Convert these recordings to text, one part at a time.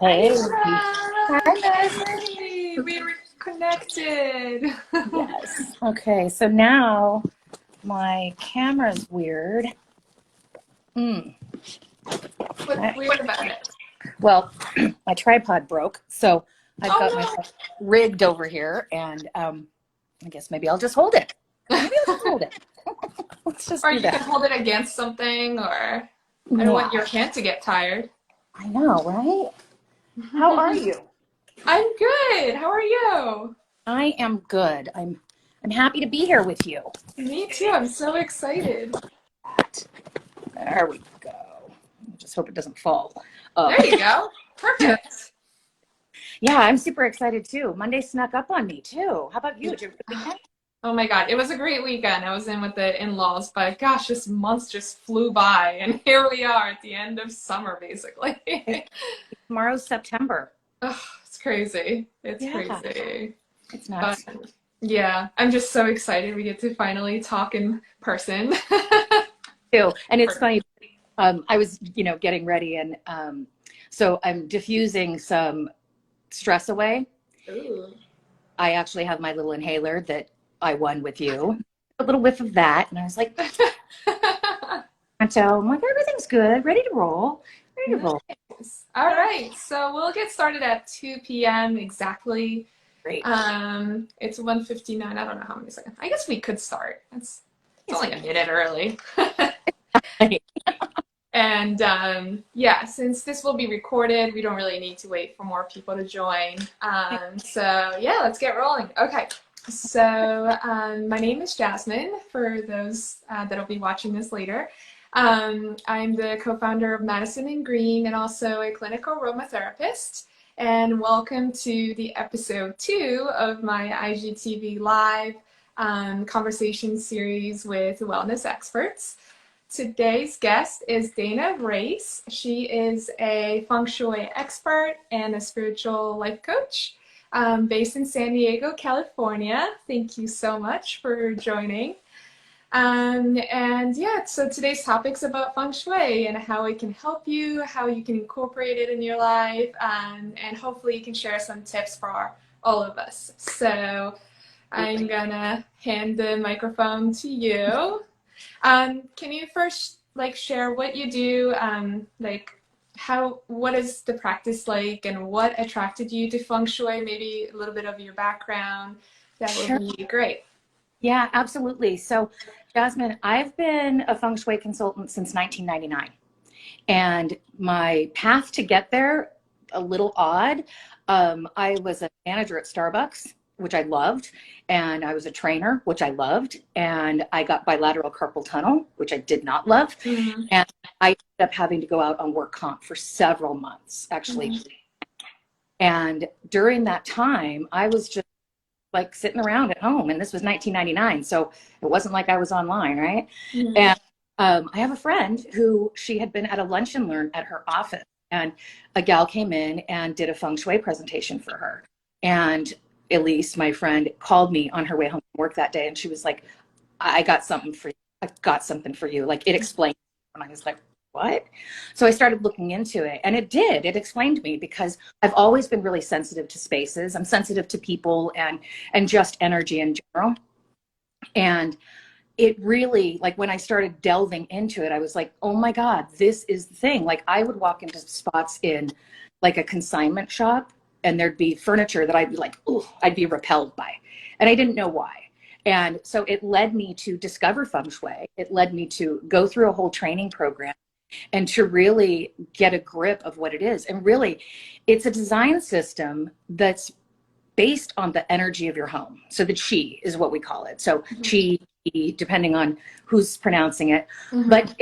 Hi, Hey. Sarah. Hi, Leslie. Yay, we reconnected. Yes. Okay, so now my camera's weird. Mm. What's weird about it? Well, my tripod broke, so I've got Oh myself rigged over here, and I guess maybe I'll just hold it. no. Maybe I'll just hold it. Let's just Or do you can that. hold it against something, or I don't want Yeah, your hand to get tired. I know, right? How are you? I'm good. How are you? I am good. I'm happy to be here with you. Me too. I'm so excited. There we go. I just hope it doesn't fall. Um, There you go. Perfect. Yeah, I'm super excited too. Monday snuck up on me too. How about you? Did you have a good weekend? Oh my God, it was a great weekend. I was in with the in-laws, but gosh, this month just flew by, and here we are at the end of summer, basically. Tomorrow's September. Oh, it's crazy. It's Yeah, crazy. it's But nuts. yeah, I'm just so excited we get to finally talk in person. Too. And it's funny. I was, getting ready, and so I'm diffusing some stress away. Ooh. I actually have my little inhaler that I won with you. A little whiff of that, and I was like, and so I'm like, everything's good, ready to roll, ready to roll. Nice. All right, so we'll get started at 2 p.m. exactly. Great. It's 1:59. I don't know how many seconds. I guess we could start. It's Yes, only we a minute early. can. And yeah, since this will be recorded, we don't really need to wait for more people to join. So yeah, let's get rolling. Okay, so my name is Jasmine, for those that'll be watching this later. I'm the co-founder of Madison and Green and also a clinical aromatherapist. And welcome to the episode 2 of my IGTV Live conversation series with wellness experts. Today's guest is Dana Race. She is a Feng Shui expert and a spiritual life coach based in San Diego, California. Thank you so much for joining. And yeah, so today's topic's about Feng Shui and how it can help you, how you can incorporate it in your life, and hopefully you can share some tips for all of us. So I'm gonna hand the microphone to you. Can you first share what you do, what is the practice like, and what attracted you to Feng Shui? Maybe a little bit of your background. That would Sure. be great. Yeah, absolutely. So, Jasmine, I've been a feng shui consultant since 1999. And my path to get there, a little odd. I was a manager at Starbucks, which I loved. And I was a trainer, which I loved. And I got bilateral carpal tunnel, which I did not love. Mm-hmm. And I ended up having to go out on work comp for several months, actually. Mm-hmm. And during that time, I was just like sitting around at home, and this was 1999, so it wasn't like I was online, right? Mm-hmm. And I have a friend who, she had been at a lunch and learn at her office, and a gal came in and did a feng shui presentation for her. And Elise, my friend, called me on her way home from work that day, and she was like, I got something for you. I got something for you. Like, it explained. And I was like, what? So I started looking into it, and it explained me, because I've always been really sensitive to spaces. I'm sensitive to people and just energy in general. And it really, like, when I started delving into it, I was like, oh my God, this is the thing. Like, I would walk into spots in like a consignment shop, and there'd be furniture that I'd be like, oh, I'd be repelled by. And I didn't know why. And so it led me to discover feng shui. It led me to go through a whole training program and to really get a grip of what it is. And really, it's a design system that's based on the energy of your home. So the chi is what we call it. So chi, depending on who's pronouncing it, Mm-hmm. but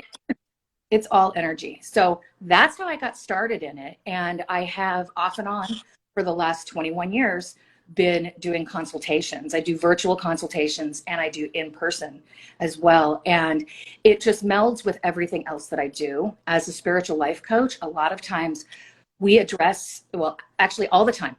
it's all energy. So that's how I got started in it. And I have off and on for the last 21 years been doing consultations. I do virtual consultations, and I do in person as well. And it just melds with everything else that I do. As a spiritual life coach, a lot of times we address, well, actually all the time,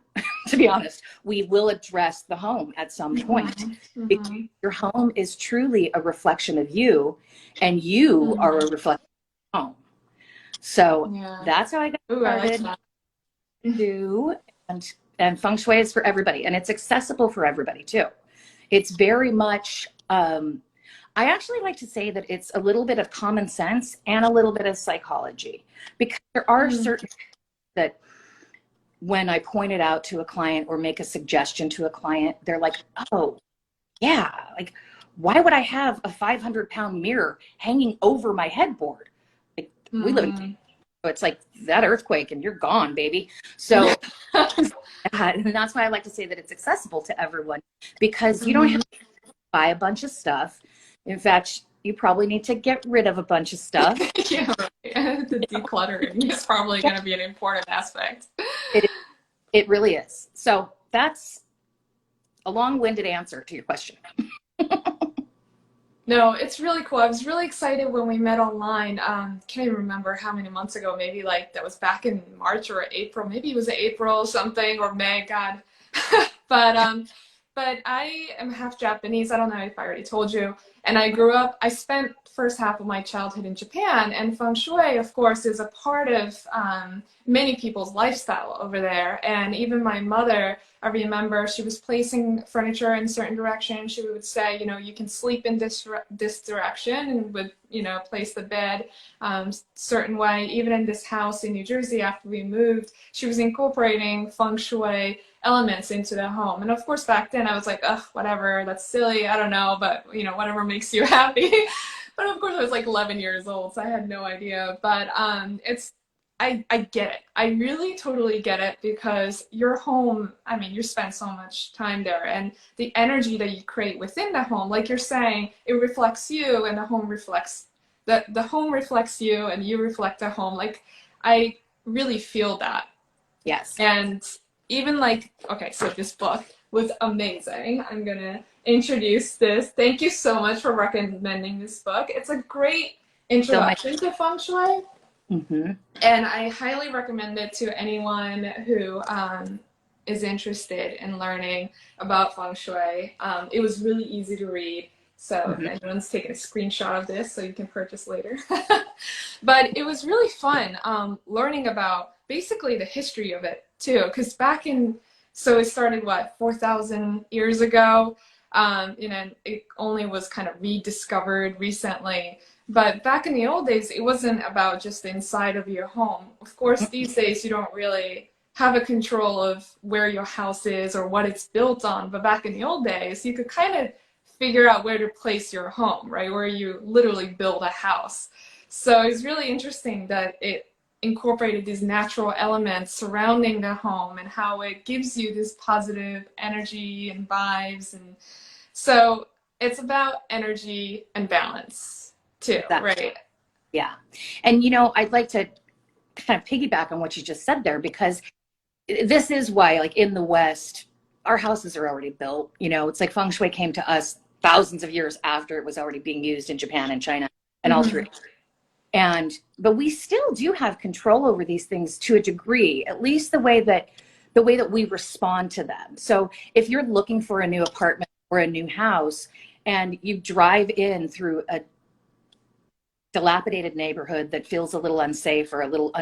to be honest, we will address the home at some point. Mm-hmm. Because Mm-hmm. your home is truly a reflection of you, and you are a reflection of the home. So Yeah. that's how I got Ooh, I like started. that. do, and Feng Shui is for everybody, and it's accessible for everybody too. It's very much, I actually like to say that it's a little bit of common sense and a little bit of psychology, because there are certain that when I point it out to a client or make a suggestion to a client, they're like, oh, yeah, like, why would I have a 500-pound mirror hanging over my headboard? Like, we live in, so it's like that earthquake and you're gone, baby. So, and that's why I like to say that it's accessible to everyone, because you don't have to buy a bunch of stuff. In fact, you probably need to get rid of a bunch of stuff. Yeah, right. The decluttering is probably going to be an important aspect. It really is. So that's a long-winded answer to your question. No, it's really cool. I was really excited when we met online. Can't even remember how many months ago. Maybe like that was back in March or April. Maybe it was April something, or May. God, but but I am half Japanese. I don't know if I already told you. And I spent first half of my childhood in Japan, and Feng Shui, of course, is a part of many people's lifestyle over there. And even my mother, I remember she was placing furniture in certain direction. She would say, you know, you can sleep in this direction, and would, you know, place the bed certain way. Even in this house in New Jersey, after we moved, she was incorporating Feng Shui elements into the home. And of course, back then I was like, ugh, whatever, that's silly, I don't know, but you know, whatever makes you happy. But of course, I was like 11 years old, so I had no idea. But I get it. I really totally get it, because your home, I mean, you spend so much time there, and the energy that you create within the home, like you're saying, it reflects you, and the home reflects the home reflects you, and you reflect the home. Like, I really feel that. Yes. And even like, okay, so this book was amazing. I'm gonna introduce this. Thank you so much for recommending this book. It's a great introduction to Feng Shui. And I highly recommend it to anyone who is interested in learning about Feng Shui. It was really easy to read. So if anyone's taking a screenshot of this so you can purchase later. But it was really fun learning about basically the history of it too. Because so it started, what, 4,000 years ago? You know, it only was kind of rediscovered recently. But back in the old days, it wasn't about just the inside of your home. Of course, these days you don't really have a control of where your house is or what it's built on. But back in the old days, you could kind of figure out where to place your home, right? Where you literally build a house. So it's really interesting that it incorporated these natural elements surrounding the home, and how it gives you this positive energy and vibes. And so it's about energy and balance too, right? Yeah. And, you know, I'd like to kind of piggyback on what you just said there, because this is why, like, in the West, our houses are already built. You know, it's like Feng Shui came to us thousands of years after it was already being used in Japan and China and all through. But we still do have control over these things to a degree, at least the way that we respond to them. So if you're looking for a new apartment or a new house, and you drive in through a dilapidated neighborhood that feels a little unsafe, or a little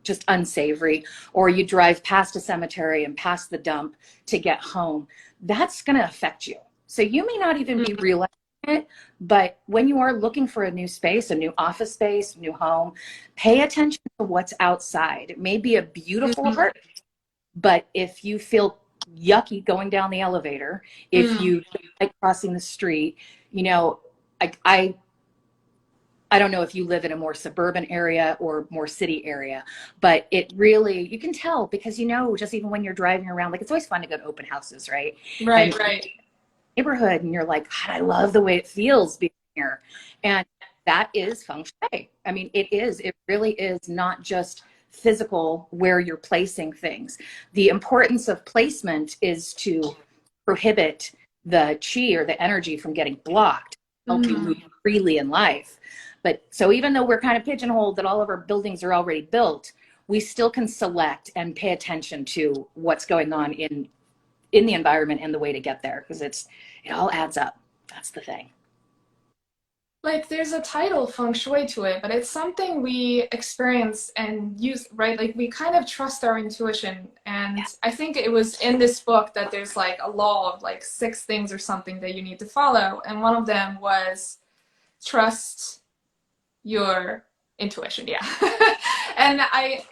just unsavory, or you drive past a cemetery and past the dump to get home, that's going to affect you. So you may not even be realizing it, but when you are looking for a new space, a new office space, new home, pay attention to what's outside. It may be a beautiful apartment, but if you feel yucky going down the elevator, if you like crossing the street, you know, I don't know if you live in a more suburban area or more city area, but it really, you can tell, because, you know, just even when you're driving around, like, it's always fun to go to open houses, right? Right, and right. Neighborhood, and you're like, God, I love the way it feels being here. And that is Feng Shui. I mean, it really is not just physical where you're placing things. The importance of placement is to prohibit the chi, or the energy, from getting blocked, help you move freely in life. But so even though we're kind of pigeonholed that all of our buildings are already built, we still can select and pay attention to what's going on in the environment and the way to get there, because it all adds up. That's the thing. like there's a title Feng Shui to it, but it's something we experience and use, right? Like we kind of trust our intuition. And I think it was in this book that there's like a law of like 6 things or something that you need to follow. And one of them was trust your intuition. Yeah. And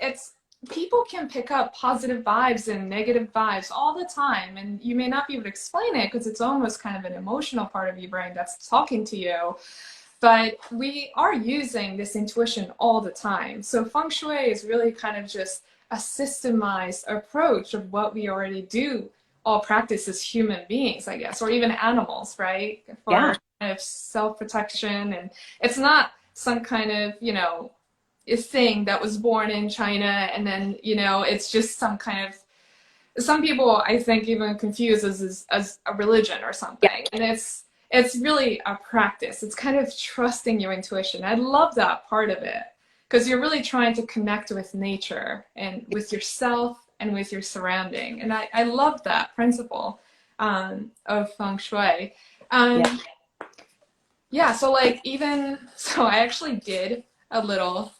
it's, people can pick up positive vibes and negative vibes all the time. And you may not be able to explain it because it's almost kind of an emotional part of your brain that's talking to you, but we are using this intuition all the time. So feng shui is really kind of just a systemized approach of what we already do, all practice as human beings, I guess, or even animals, right? For Yeah. kind of self-protection. And it's not some kind of, a thing that was born in China and then, it's just some kind of, some people I think even confuse as a religion or Yeah. something. And it's really a practice. It's kind of trusting your intuition. I love that part of it because you're really trying to connect with nature and with yourself and with your surrounding. And I love that principle of feng shui. Yeah. Um, yeah, so like even so I actually did a little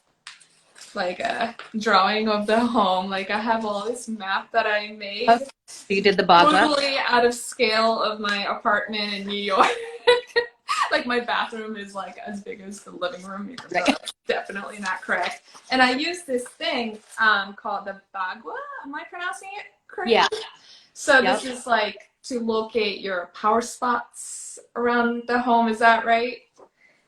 like a drawing of the home. Like I have all this map that I Oh, made you did the bagua? totally out of scale of my apartment in New York. Like my bathroom is like as big as the living room, even though that's definitely not correct. And I use this thing called the bagua. Am I pronouncing it correctly? Yeah. So Yep. this is like to locate your power spots around the home. Is that right?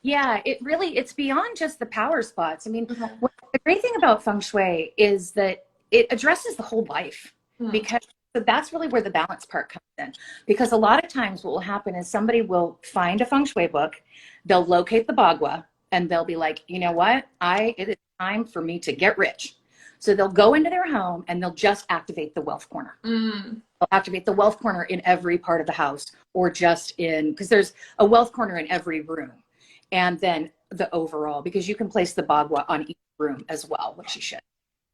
Yeah, it's beyond just the power spots. I mean, Okay. the great thing about feng shui is that it addresses the whole life, Hmm. because so that's really where the balance part comes in. Because a lot of times what will happen is somebody will find a feng shui book, they'll locate the bagua, and they'll be like, you know what? It is time for me to get rich. So they'll go into their home and they'll just activate the wealth corner. Mm. They'll activate the wealth corner in every part of the house, or just in, because there's a wealth corner in every room. And then the overall, because you can place the bagua on each room as well, which you should.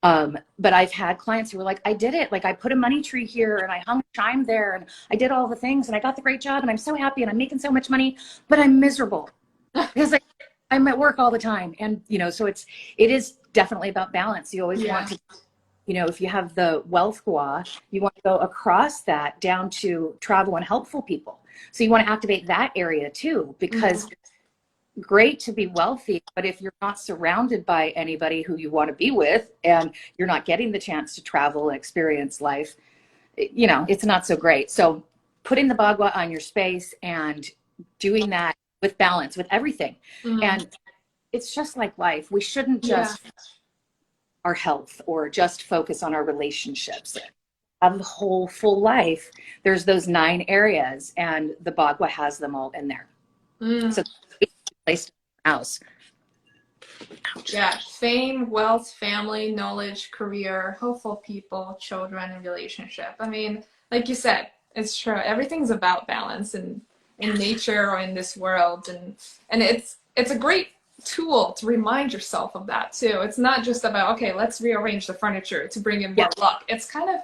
But I've had clients who were like, I did it. Like I put a money tree here and I hung a chime there and I did all the things and I got the great job and I'm so happy and I'm making so much money, but I'm miserable because I'm at work all the time. And, so it is definitely about balance. You always Yeah. want to, if you have the wealth gua, you want to go across that down to travel and helpful people. So you want to activate that area too, because great to be wealthy, but if you're not surrounded by anybody who you want to be with and you're not getting the chance to travel and experience life, it's not so great. So putting the bagua on your space and doing that with balance with everything. Mm. And it's just like life. We shouldn't Yeah. just our health or just focus on our relationships. Have the whole full life. There's those 9 areas and the bagua has them all in there. Mm. So it's placed in the house. Yeah, fame, wealth, family, knowledge, career, hopeful people, children, and relationship. I mean, like you said, it's true. Everything's about balance and in nature or in this world, and it's a great tool to remind yourself of that too. It's not just about, okay, let's rearrange the furniture to bring in Yeah. more luck. It's kind of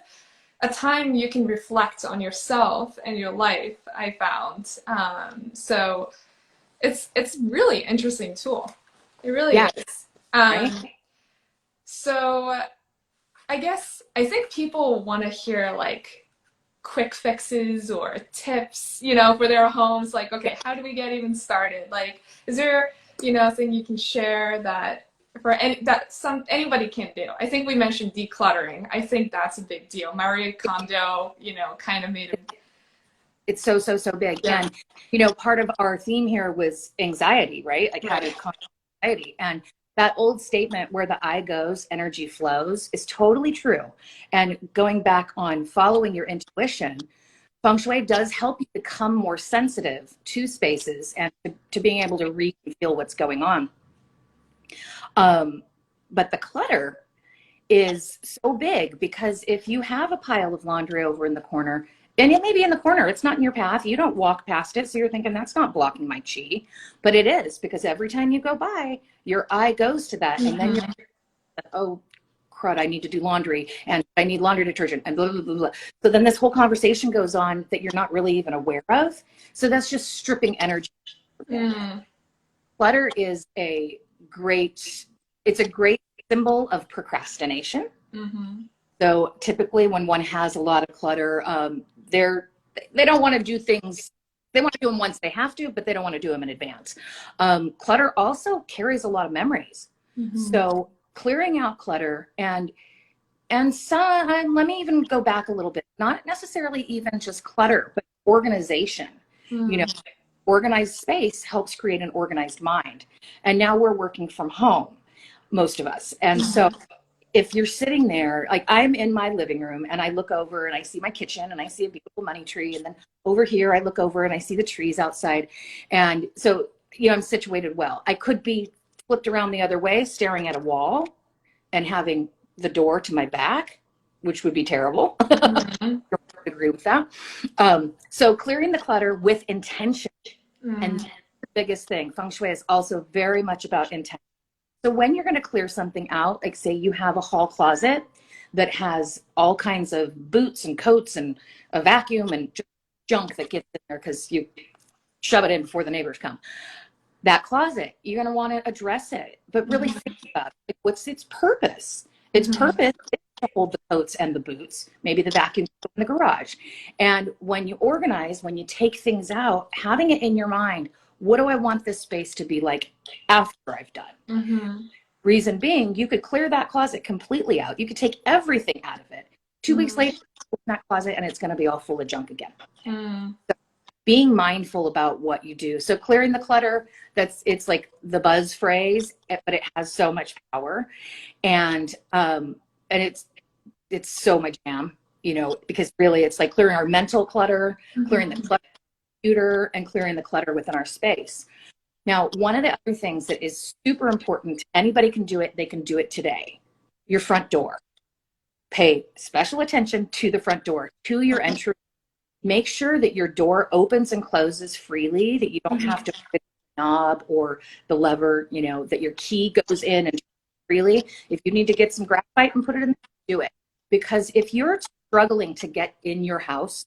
a time you can reflect on yourself and your life, I found. So it's really interesting tool. It really Yeah. is. Right. So I think people want to hear like quick fixes or tips, for their homes. Like, okay, how do we get even started? Like, is there, a thing you can share that anybody can do? I think we mentioned decluttering. I think that's a big deal. Marie Kondo, kind of made it. It's so big. Yeah. And, part of our theme here was anxiety, right? Like how to conquer anxiety. And that old statement, where the eye goes, energy flows, is totally true. And going back on following your intuition, Feng Shui does help you become more sensitive to spaces and to being able to read and feel what's going on. But the clutter is so big, because if you have a pile of laundry over in the corner, and it may be in the corner, it's not in your path, you don't walk past it, so you're thinking that's not blocking my chi, but it is, because every time you go by, your eye goes to that, and then you're like, oh crud, I need to do laundry and I need laundry detergent and blah, blah, blah, blah. So then this whole conversation goes on that you're not really even aware of. So that's just stripping energy. Mm. clutter is it's a great symbol of procrastination. Mm-hmm. So typically when one has a lot of clutter, they don't want to do things. They want to do them once they have to, but they don't want to do them in advance. Clutter also carries a lot of memories. Mm-hmm. So clearing out clutter and some, let me even go back a little bit, not necessarily even just clutter, but organization. You know, organized space helps create an organized mind. And now we're working from home, most of us. And so if you're sitting there, like I'm in my living room and I look over and I see my kitchen and I see a beautiful money tree. And then over here, I look over and I see the trees outside. And so, I'm situated well. I could be flipped around the other way, staring at a wall and having the door to my back, which would be terrible. Mm-hmm. I agree with that. So clearing the clutter with intention. And the biggest thing, Feng Shui is also very much about intention. So when you're going to clear something out, like say you have a hall closet that has all kinds of boots and coats and a vacuum and junk that gets in there because you shove it in before the neighbors come. That closet, you're going to want to address it, but really think about it. Like, what's its purpose? Its purpose is to hold the coats and the boots, maybe the vacuum in the garage. And when you organize, when you take things out, having it in your mind, what do I want this space to be like after I've done? Mm-hmm. Reason being, you could clear that closet completely out. You could take everything out of it. 2 weeks later, open that closet and it's going to be all full of junk again. So being mindful about what you do. So clearing the clutter, it's like the buzz phrase, but it has so much power. And it's so my jam, because really it's like clearing our mental clutter, clearing the clutter computer, and clearing the clutter within our space. Now, one of the other things that is super important, anybody can do it, they can do it today. Your front door. Pay special attention to the front door, to your entry. Make sure that your door opens and closes freely, that you don't have to put the knob or the lever, that your key goes in and freely. If you need to get some graphite and put it in, do it. Because if you're struggling to get in your house,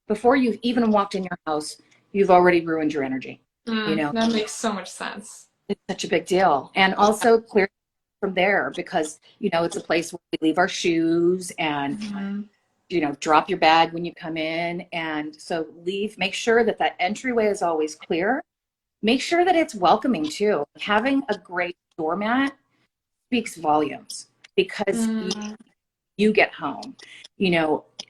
before you've even walked in your house, you've already ruined your energy. That makes so much sense. It's such a big deal. And also clear from there because, it's a place where we leave our shoes and, drop your bag when you come in. And so make sure that entryway is always clear. Make sure that it's welcoming too. Having a great doormat speaks volumes because you get home.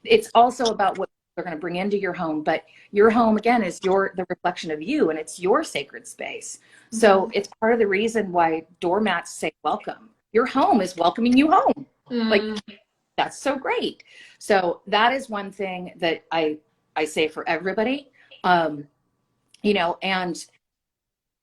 It's also about what they're going to bring into your home, but your home again is the reflection of you, and it's your sacred space. So it's part of the reason why doormats say welcome. Your home is welcoming you home. Like that's so great. So that is one thing that I say for everybody. And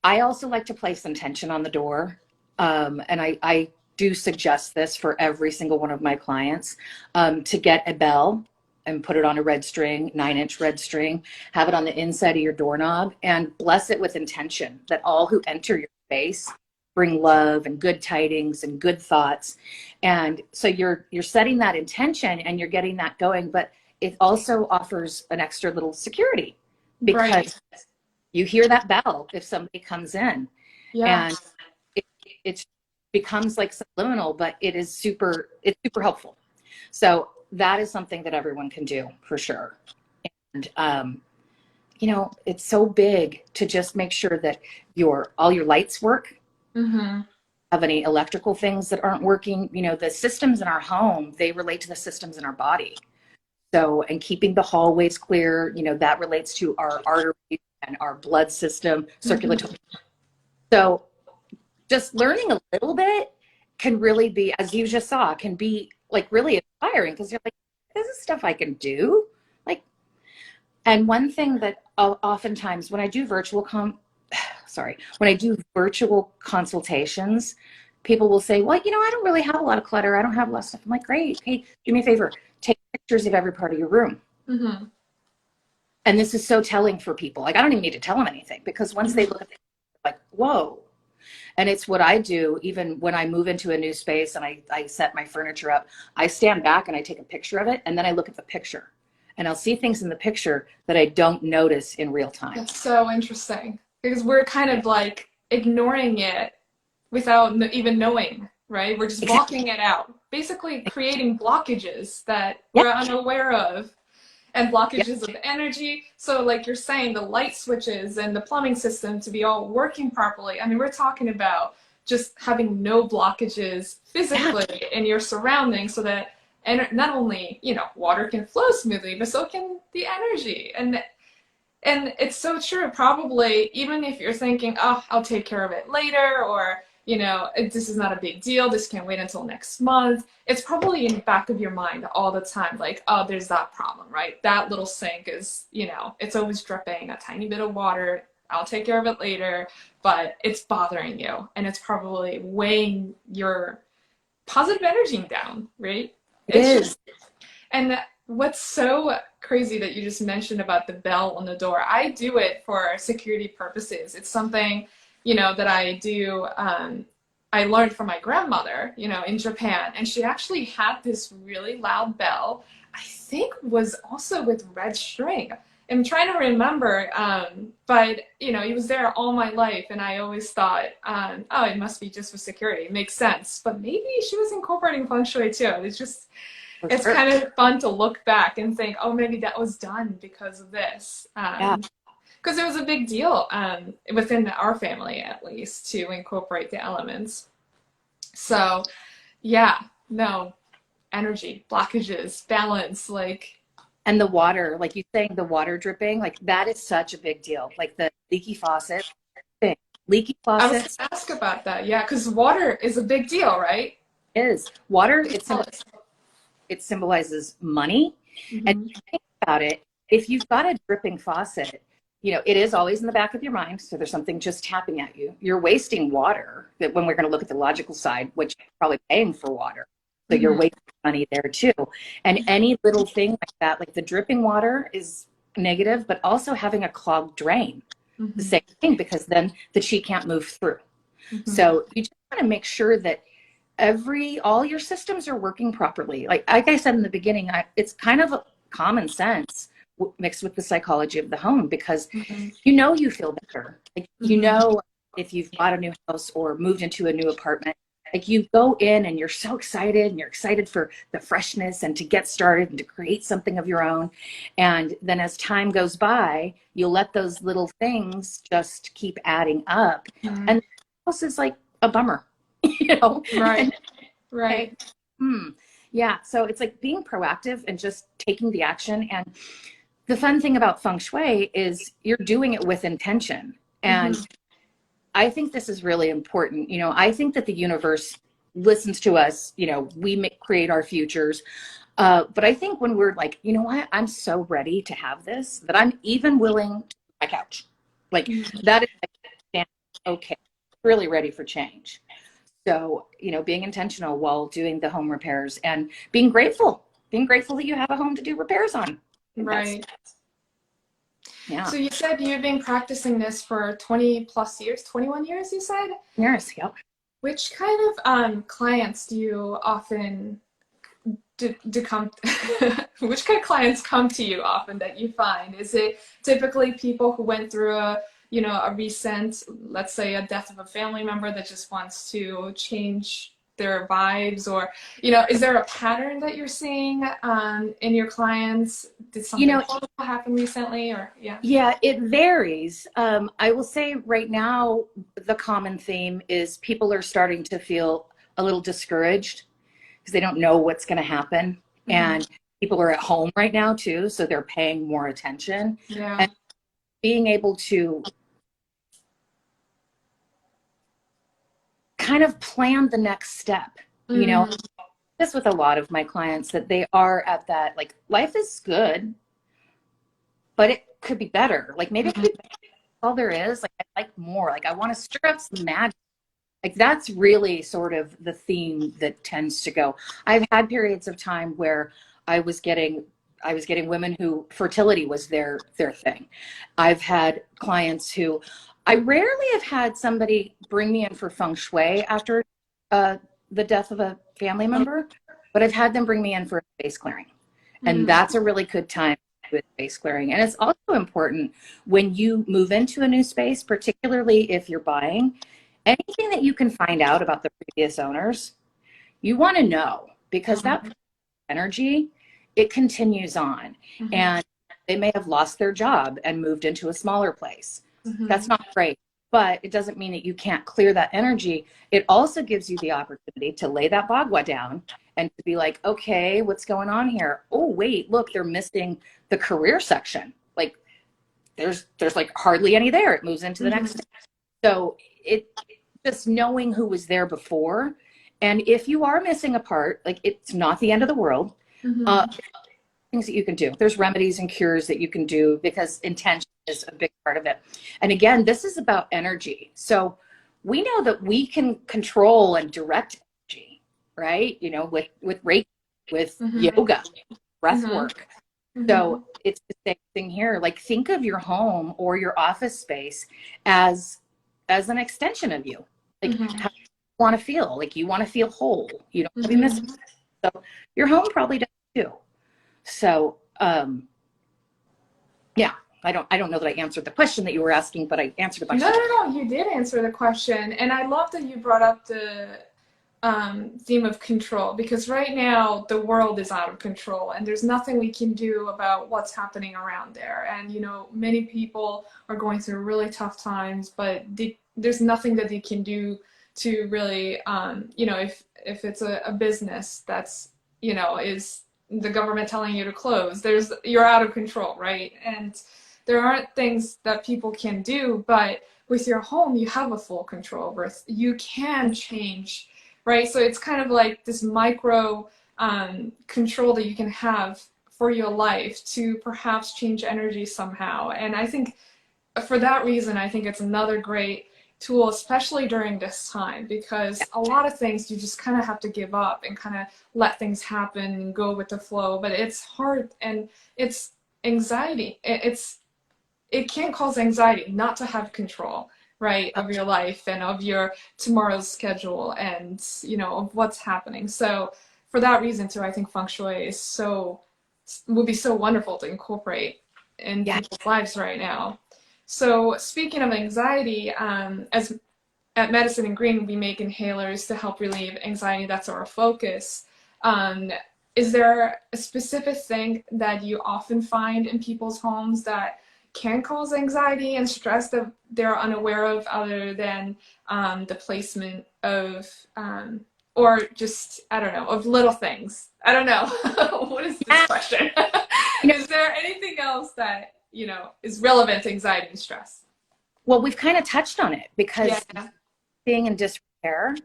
I also like to place intention on the door. And I do suggest this for every single one of my clients, to get a bell and put it on a red string, 9-inch red string, have it on the inside of your doorknob and bless it with intention that all who enter your space bring love and good tidings and good thoughts. And so you're setting that intention and you're getting that going, but it also offers an extra little security because you hear that bell if somebody comes in. And it becomes like subliminal, but it's super helpful. So that is something that everyone can do for sure. And, it's so big to just make sure that all your lights work. Have any electrical things that aren't working, the systems in our home, they relate to the systems in our body. So, and keeping the hallways clear, that relates to our arteries and our blood system, circulatory. So just learning a little bit can really be, as you just saw, can be like really inspiring because you're like, this is stuff I can do. And one thing that oftentimes when I do virtual consultations, people will say, well, I don't really have a lot of clutter. I don't have a lot of stuff. I'm like, great. Hey, do me a favor. Take pictures of every part of your room. And this is so telling for people. Like, I don't even need to tell them anything because once they look at it, like, whoa. And it's what I do even when I move into a new space and I set my furniture up. I stand back and I take a picture of it and then I look at the picture. And I'll see things in the picture that I don't notice in real time. That's so interesting because we're kind of like ignoring it without even knowing, right? We're just Exactly. blocking it out, basically creating blockages that Yeah. we're unaware of, and Yeah. blockages of energy. So like you're saying, the light switches and the plumbing system to be all working properly. I mean, we're talking about just having no blockages Yeah. physically in your surroundings so that and not only, water can flow smoothly, but so can the energy. And it's so true. Probably, even if you're thinking, oh, I'll take care of it later, or, this is not a big deal, this can wait until next month, it's probably in the back of your mind all the time. Like, oh, there's that problem, right? That little sink is, it's always dripping a tiny bit of water. I'll take care of it later, but it's bothering you. And it's probably weighing your positive energy down, right? It It's is. just and what's so crazy that you just mentioned about the bell on the door, I do it for security purposes. It's something, that I do. I learned from my grandmother, in Japan, and she actually had this really loud bell. I think was also with red string. I'm trying to remember, but it was there all my life, and I always thought, oh, it must be just for security. It makes sense, but maybe she was incorporating feng shui too. For It's sure. kind of fun to look back and think, oh, maybe that was done because of this. Yeah. Because it was a big deal within our family, at least, to incorporate the elements. So, yeah, no, energy, blockages, balance, like, And the water, like you saying, the water dripping, like that is such a big deal. Like the leaky faucet thing. Leaky I was going faucets to ask about that. Yeah, because water is a big deal, right? is water. Please tell us. It symbolizes money. And Mm-hmm. think about it, if you've got a dripping faucet, it is always in the back of your mind. So there's something just tapping at you. You're wasting water that when we're going to look at the logical side, which you're probably paying for water. So you're Mm-hmm. wasting money there too. And any little thing like that, like the dripping water is negative, but also having a clogged drain, the Mm-hmm. same thing, because then the chi can't move through. Mm-hmm. So you just want to make sure that all your systems are working properly. Like I said in the beginning, it's kind of a common sense mixed with the psychology of the home, because Mm-hmm. you feel better. Like Mm-hmm. if you've bought a new house or moved into a new apartment, like you go in and you're so excited, and you're excited for the freshness and to get started and to create something of your own. And then as time goes by, you'll let those little things just keep adding up, Mm-hmm. and the house is like a bummer. Right, And right. okay, yeah. So it's like being proactive and just taking the action. And the fun thing about feng shui is you're doing it with intention. And Mm-hmm. I think this is really important. I think that the universe listens to us. We create our futures. But I think when we're like, you know what, I'm so ready to have this that I'm even willing to my couch. Like that is like, okay, really ready for change. So, being intentional while doing the home repairs and being grateful that you have a home to do repairs on. I think that's, Right. yeah, So you said you've been practicing this for 20 plus years, 21 years, you said? yes, yep. Which kind of clients do you often do come which kind of clients come to you often that you find? Is it typically people who went through a recent, let's say, a death of a family member that just wants to change their vibes, or is there a pattern that you're seeing in your clients? Did You something know, horrible happen recently, or yeah? yeah, it varies. I will say right now, the common theme is people are starting to feel a little discouraged because they don't know what's going to happen. Mm-hmm. And people are at home right now too, so they're paying more attention Yeah. and being able to kind of plan the next step. Mm. This with a lot of my clients, that they are at that, like, life is good, but it could be better. Like maybe it could be better. All there is. Like I like more. Like I want to stir up some magic. Like that's really sort of the theme that tends to go. I've had periods of time where I was getting women who fertility was their thing. I've had clients who I rarely have had somebody bring me in for feng shui after the death of a family member, but I've had them bring me in for a space clearing. And Mm. that's a really good time with space clearing. And it's also important when you move into a new space, particularly if you're buying, anything that you can find out about the previous owners, you want to know, because that energy, it continues on. And they may have lost their job and moved into a smaller place. That's not great, but it doesn't mean that you can't clear that energy. It also gives you the opportunity to lay that bagua down and to be like, okay, what's going on here? Oh, wait, look, they're missing the career section. Like there's like hardly any there. It moves into the next. So it just knowing who was there before. And if you are missing a part, like it's not the end of the world. Things that you can do. There's remedies and cures that you can do, because intention is a big part of it. And again, this is about energy. So we know that we can control and direct energy, right? You know, with Reiki, with yoga, breath work. So it's the same thing here. Like think of your home or your office space as an extension of you. Like how you want to feel. Like you want to feel whole. You don't want to be missing. So your home probably does too. So, yeah, I don't know that I answered the question that you were asking, but I answered a bunch. No, you did answer the question. And I love that you brought up the theme of control, because right now the world is out of control and there's nothing we can do about what's happening around there. And, you know, many people are going through really tough times, but there's nothing that they can do to really, you know, if it's a business that's, you know, is the government telling you to close, you're out of control, right? And there aren't things that people can do, but with your home, you have a full control over it. You can change, right? So it's kind of like this micro control that you can have for your life to perhaps change energy somehow. And I think for that reason, I think it's another great tool, especially during this time, because a lot of things you just kind of have to give up and kind of let things happen and go with the flow. But it's hard, and it's anxiety. It can cause anxiety not to have control, right, of your life and of your tomorrow's schedule and, you know, of what's happening. So for that reason too, I think Feng Shui would be so wonderful to incorporate in people's lives right now. So speaking of anxiety, as at Medicine and Green, we make inhalers to help relieve anxiety. That's our focus. Is there a specific thing that you often find in people's homes that can cause anxiety and stress that they're unaware of, other than the placement of, or just, I don't know, of little things? I don't know. What is this question? Is there anything else that, you know, is relevant to anxiety and stress? Well, we've kind of touched on it, because being in disrepair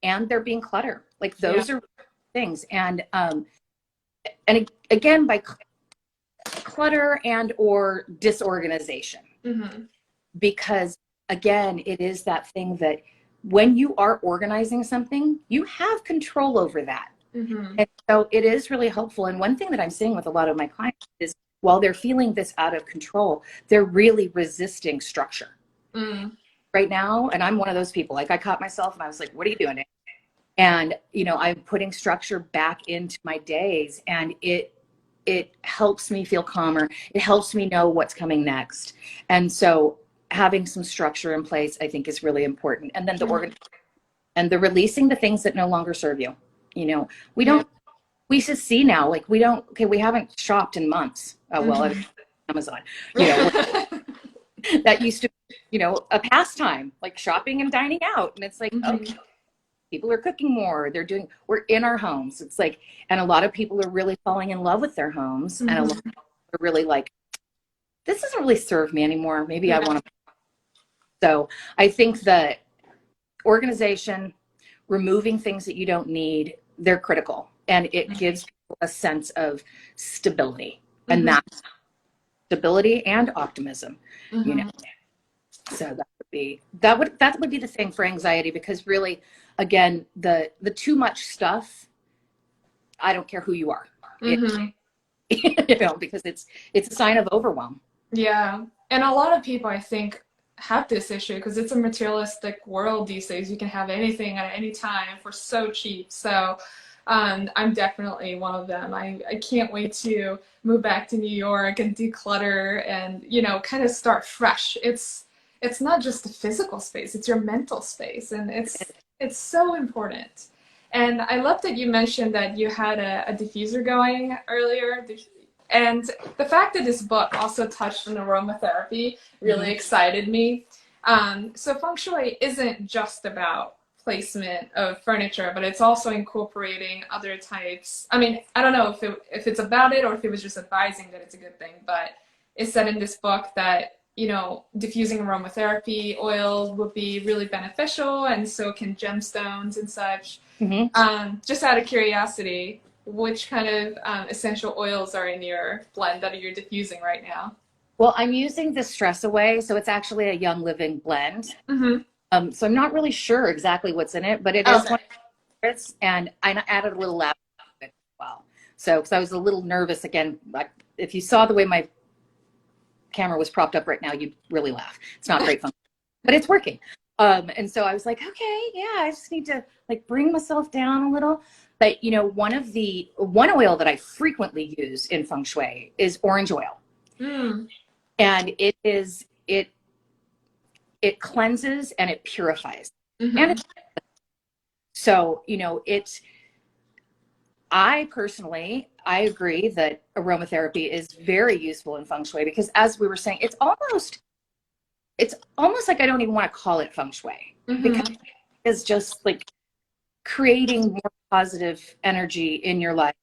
and there being clutter, like those are things. And again, by clutter and or disorganization, because again, it is that thing that when you are organizing something, you have control over that. And so it is really helpful. And one thing that I'm seeing with a lot of my clients is, while they're feeling this out of control, they're really resisting structure right now. And I'm one of those people. Like I caught myself and I was like, what are you doing? And, you know, I'm putting structure back into my days, and it helps me feel calmer. It helps me know what's coming next. And so having some structure in place, I think, is really important. And then the releasing the things that no longer serve you. You know, we just see now, like we haven't shopped in months. Well, Amazon, you know, that used to, you know, a pastime, like shopping and dining out. And it's like, okay, people are cooking more. We're in our homes. It's like, and a lot of people are really falling in love with their homes. And a lot of people are really like, this doesn't really serve me anymore. Maybe I want to. So I think that organization, removing things that you don't need, they're critical. And it gives people a sense of stability, and that's stability and optimism, you know. So that would be the thing for anxiety, because really, again, the too much stuff, I don't care who you are, you know, because it's a sign of overwhelm. Yeah. And a lot of people, I think, have this issue because it's a materialistic world these days. You can have anything at any time for so cheap. So I'm definitely one of them. I can't wait to move back to New York and declutter and, you know, kind of start fresh. It's not just a physical space, it's your mental space, and it's so important. And I love that you mentioned that you had a diffuser going earlier. And the fact that this book also touched on aromatherapy really excited me. So feng shui isn't just about placement of furniture, but it's also incorporating other types. I mean, I don't know if it's about it or if it was just advising that it's a good thing, but it said in this book that, you know, diffusing aromatherapy oils would be really beneficial, and so can gemstones and such. Just out of curiosity, which kind of essential oils are in your blend that you're diffusing right now? Well, I'm using the Stress Away, so it's actually a Young Living blend. So I'm not really sure exactly what's in it, but it is one of my favorites, and I added a little lavender as well. So, because I was a little nervous again, like if you saw the way my camera was propped up right now, you'd really laugh. It's not great fun, but it's working. And so I was like, okay, yeah, I just need to like bring myself down a little. But you know, one oil that I frequently use in feng shui is orange oil. And it cleanses and it purifies. And so, you know, I personally, I agree that aromatherapy is very useful in feng shui, because as we were saying, it's almost like I don't even want to call it feng shui, because it's just like creating more positive energy in your life,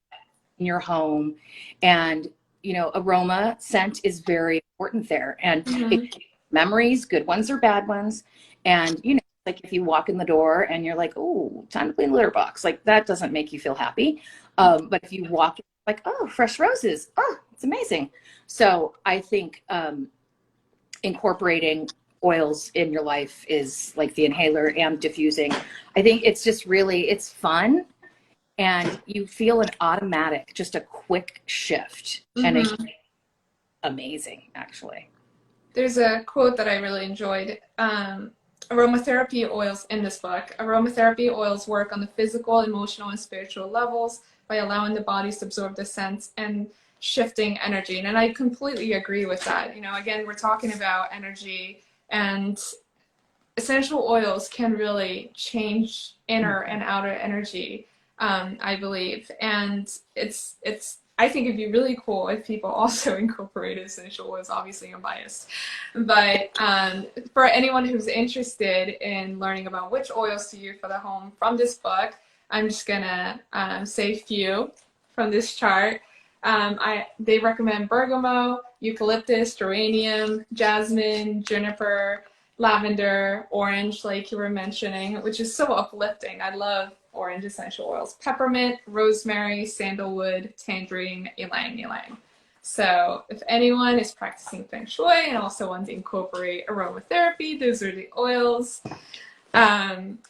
in your home. And, you know, aroma, scent is very important there. And memories, good ones or bad ones. And, you know, like if you walk in the door and you're like, oh, time to clean the litter box, like that doesn't make you feel happy. But if you walk in, like, oh, fresh roses, oh, it's amazing. So I think incorporating oils in your life is like the inhaler and diffusing. I think it's just really, it's fun. And you feel an automatic, just a quick shift. And it's amazing, actually. There's a quote that I really enjoyed. Aromatherapy oils in this book. Aromatherapy oils work on the physical, emotional, and spiritual levels by allowing the bodies to absorb the scents and shifting energy. And I completely agree with that. You know, again, we're talking about energy, and essential oils can really change inner and outer energy, I believe. And I think it'd be really cool if people also incorporate essential oils. Obviously, I'm biased. But for anyone who's interested in learning about which oils to use for the home from this book, I'm just going to say a few from this chart. They recommend bergamot, eucalyptus, geranium, jasmine, juniper, lavender, orange, like you were mentioning, which is so uplifting. I love orange essential oils. Peppermint, rosemary, sandalwood, tangerine, ylang ylang. So if anyone is practicing Feng Shui and also wants to incorporate aromatherapy, those are the oils.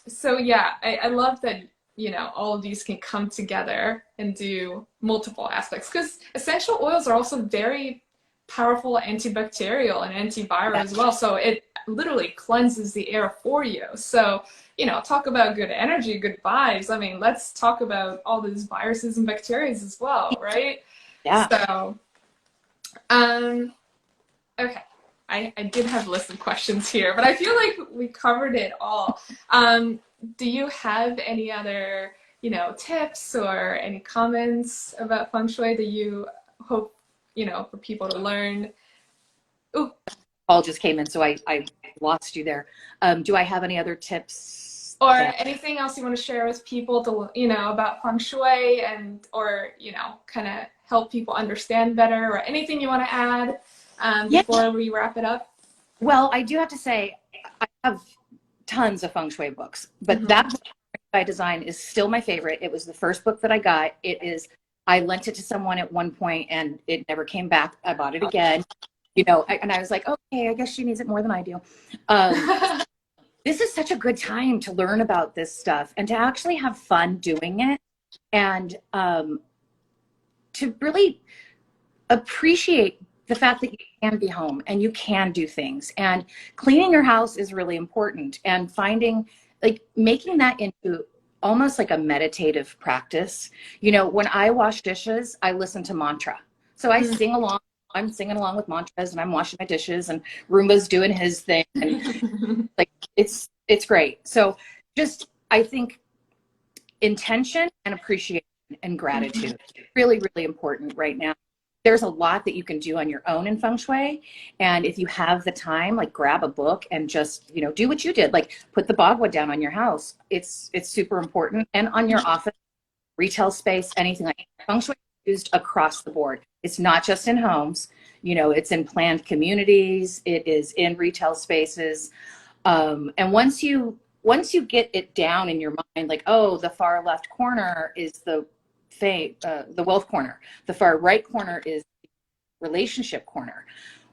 So yeah, I love that, you know, all of these can come together and do multiple aspects, because essential oils are also very powerful antibacterial and antiviral as well. So it literally cleanses the air for you. So, you know, talk about good energy, good vibes. I mean, let's talk about all these viruses and bacteria as well, right? Yeah. So, okay. I did have a list of questions here, but I feel like we covered it all. Do you have any other, you know, tips or any comments about Feng Shui that you hope, you know, for people to learn? Ooh. Paul just came in, so I lost you there. Do I have any other tips? Or anything else you want to share with people to, you know, about Feng Shui, and, or, you know, kind of help people understand better, or anything you want to add before we wrap it up? Well, I do have to say, I have tons of Feng Shui books, but that book by design is still my favorite. It was the first book that I got. I lent it to someone at one point and it never came back. I bought it again, you know, and I was like, okay, I guess she needs it more than I do. This is such a good time to learn about this stuff and to actually have fun doing it, and to really appreciate the fact that you can be home and you can do things. And cleaning your house is really important, and finding, like, making that into almost like a meditative practice. You know, when I wash dishes, I listen to mantra. So I sing along. I'm singing along with mantras, and I'm washing my dishes, and Roomba's doing his thing, and like it's great. So just I think intention and appreciation and gratitude really, really important right now. There's a lot that you can do on your own in Feng Shui, and if you have the time, like grab a book and just, you know, do what you did, like put the Bagua down on your house. It's super important, and on your office, retail space, anything like that. Feng Shui is used across the board. It's not just in homes, you know, it's in planned communities, it is in retail spaces. And once you get it down in your mind, like, oh, the far left corner is the wealth corner, the far right corner is the relationship corner.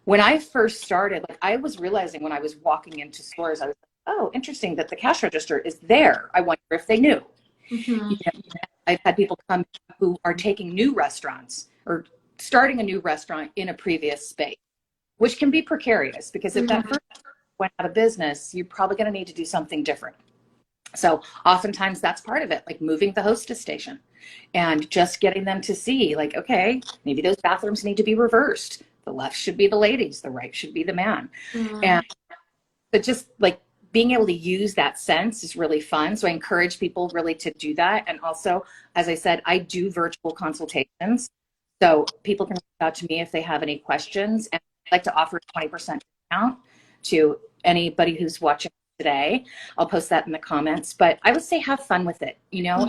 When I first started, like I was realizing when I was walking into stores, I was like, oh, interesting that the cash register is there. I wonder if they knew. Mm-hmm. You know, I've had people come who are taking new restaurants or starting a new restaurant in a previous space, which can be precarious because if that first went out of business, you're probably going to need to do something different. So oftentimes that's part of it, like moving the hostess station and just getting them to see, like, okay, maybe those bathrooms need to be reversed. The left should be the ladies, the right should be the man. And but just like being able to use that sense is really fun. So I encourage people really to do that. And also, as I said, I do virtual consultations. So people can reach out to me if they have any questions. And I'd like to offer a 20% discount to anybody who's watching today. I'll post that in the comments. But I would say have fun with it, you know?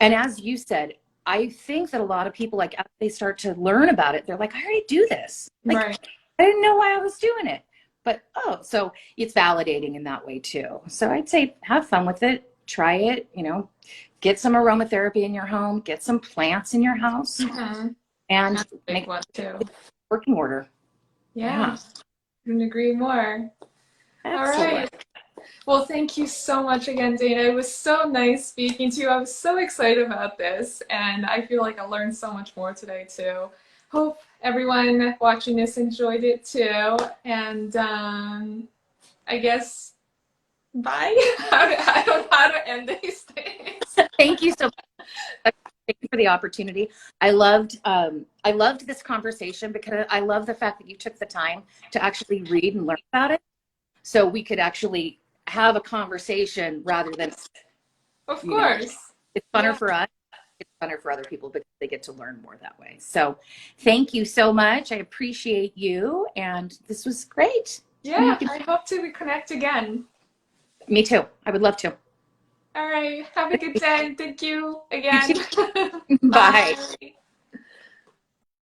And as you said, I think that a lot of people, like, as they start to learn about it, they're like, I already do this. Like, Right. I didn't know why I was doing it. But, oh, so it's validating in that way too. So I'd say have fun with it. Try it, you know, get some aromatherapy in your home, get some plants in your house, and That's a big make one too. working order. Yeah, couldn't agree more. All Excellent. right. Well, thank you so much again, Dana. It was so nice speaking to you. I was so excited about this, and I feel like I learned so much more today, too. Hope everyone watching this enjoyed it, too. And I guess, bye. I don't know how to end these things. Thank you so much. Thank you for the opportunity. I loved this conversation because I love the fact that you took the time to actually read and learn about it, so we could actually have a conversation rather than, Of you know, course. it's funner for us. It's funner for other people because they get to learn more that way. So thank you so much. I appreciate you. And this was great. Yeah, I hope to reconnect again. Me too. I would love to. All right. Have a good day. Thank you You again. too. Bye. Bye.